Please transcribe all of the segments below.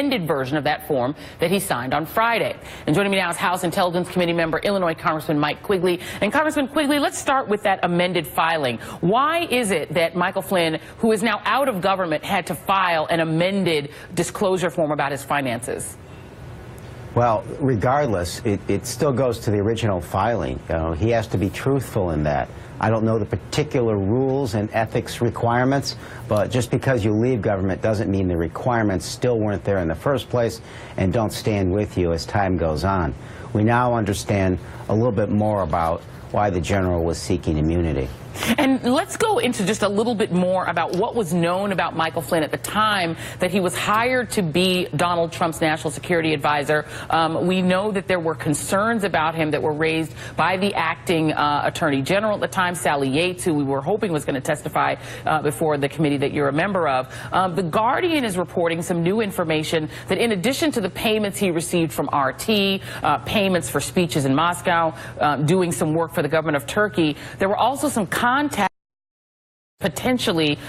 amended version of that form that he signed on Friday. And joining me now is House Intelligence Committee member Illinois Congressman Mike Quigley. And Congressman Quigley, let's start with that amended filing. Why is it that Michael Flynn, who is now out of government, had to file an amended disclosure form about his finances? Well, regardless, it still goes to the original filing. He has to be truthful in that. I don't know the particular rules and ethics requirements, but just because you leave government doesn't mean the requirements still weren't there in the first place and don't stand with you as time goes on. We now understand a little bit more about why the general was seeking immunity. And let's go into just a little bit more about what was known about Michael Flynn at the time that he was hired to be Donald Trump's national security advisor. We know that there were concerns about him that were raised by the acting attorney general at the time, Sally Yates, who we were hoping was going to testify before the committee that you're a member of. The Guardian is reporting some new information that in addition to the payments he received from RT, payments for speeches in Moscow, doing some work for the government of Turkey, there were also some contact potentially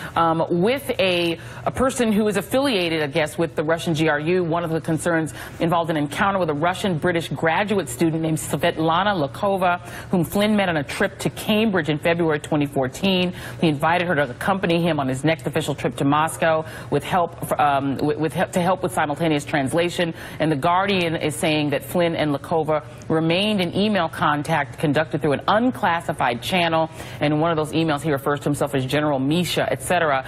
with a person who is affiliated, I guess, with the Russian GRU. One of the concerns involved an encounter with a Russian-British graduate student named Svetlana Lakova, whom Flynn met on a trip to Cambridge in February 2014. He invited her to accompany him on his next official trip to Moscow with help to help with simultaneous translation. And the Guardian is saying that Flynn and Lakova remained in email contact conducted through an unclassified channel. And in one of those emails, he refers to himself as General Misha, etc.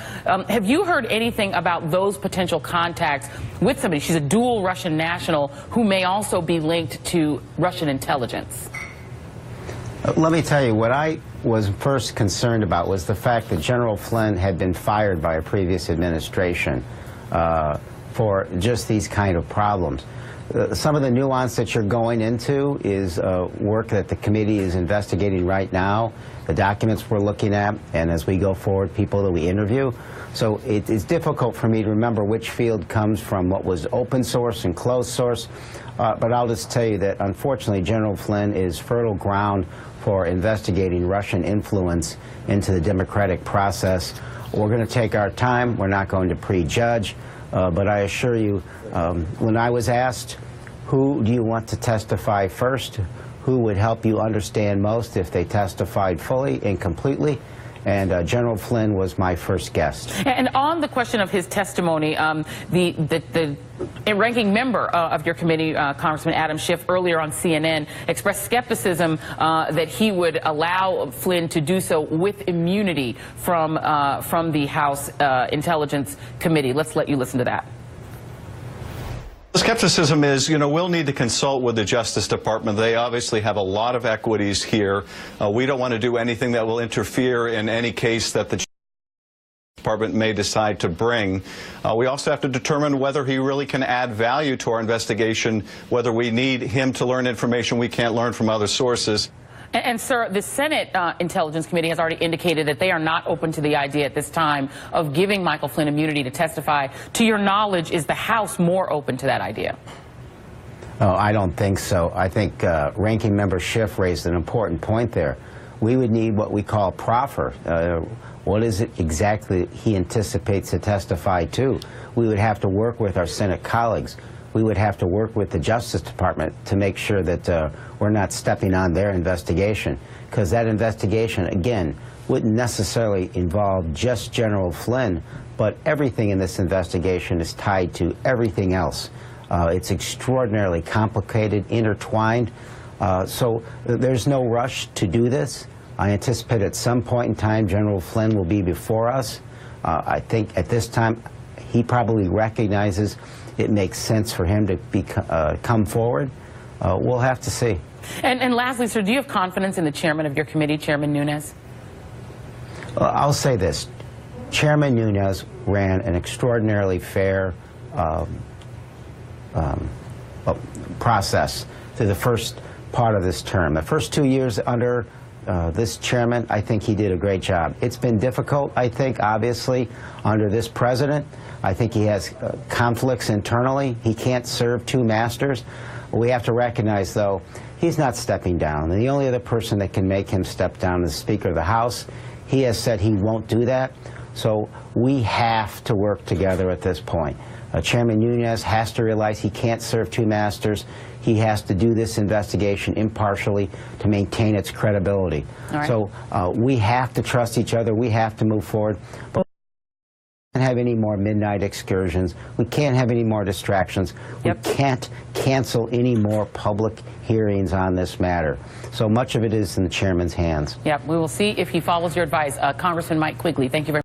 Have you heard anything about those potential contacts with somebody? She's a dual Russian national who may also be linked to Russian intelligence. Let me tell you, what I was first concerned about was the fact that General Flynn had been fired by a previous administration for just these kind of problems. Some of the nuance that you're going into is work that the committee is investigating right now, the documents we're looking at, and as we go forward, people that we interview. So it's difficult for me to remember which field comes from what was open source and closed source, but I'll just tell you that unfortunately General Flynn is fertile ground for investigating Russian influence into the democratic process. We're going to take our time. We're not going to prejudge. But I assure you, when I was asked, who do you want to testify first, who would help you understand most if they testified fully and completely, and General Flynn was my first guest. And on the question of his testimony, the ranking member of your committee, Congressman Adam Schiff, earlier on CNN expressed skepticism that he would allow Flynn to do so with immunity from the House Intelligence Committee. Let's let you listen to that. The skepticism is, we'll need to consult with the Justice Department. They obviously have a lot of equities here. We don't want to do anything that will interfere in any case that the Justice Department may decide to bring. We also have to determine whether he really can add value to our investigation, whether we need him to learn information we can't learn from other sources. And, sir, the Senate Intelligence Committee has already indicated that they are not open to the idea at this time of giving Michael Flynn immunity to testify. To your knowledge, is the House more open to that idea? Oh, I don't think so. I think Ranking Member Schiff raised an important point there. We would need what we call proffer. What is it exactly he anticipates to testify to? We would have to work with our Senate colleagues. We would have to work with the Justice Department to make sure that we're not stepping on their investigation, because that investigation, again, wouldn't necessarily involve just General Flynn, but everything in this investigation is tied to everything else. It's extraordinarily complicated, intertwined, so there's no rush to do this. I anticipate at some point in time General Flynn will be before us. I think at this time he probably recognizes it makes sense for him to come forward. We'll have to see. And lastly, sir, do you have confidence in the chairman of your committee, Chairman Nunes? I'll say this. Chairman Nunes ran an extraordinarily fair process through the first part of this term. The first 2 years under this chairman, I think he did a great job. It's been difficult, I think, obviously, under this president. I think he has conflicts internally. He can't serve two masters. We have to recognize, though, he's not stepping down. And the only other person that can make him step down is the Speaker of the House. He has said he won't do that. So we have to work together at this point. Chairman Nunes has to realize he can't serve two masters. He has to do this investigation impartially to maintain its credibility. Right. So we have to trust each other. We have to move forward. But we can't have any more midnight excursions. We can't have any more distractions. Yep. We can't cancel any more public hearings on this matter. So much of it is in the chairman's hands. Yep, we will see if he follows your advice. Congressman Mike Quigley, thank you very much.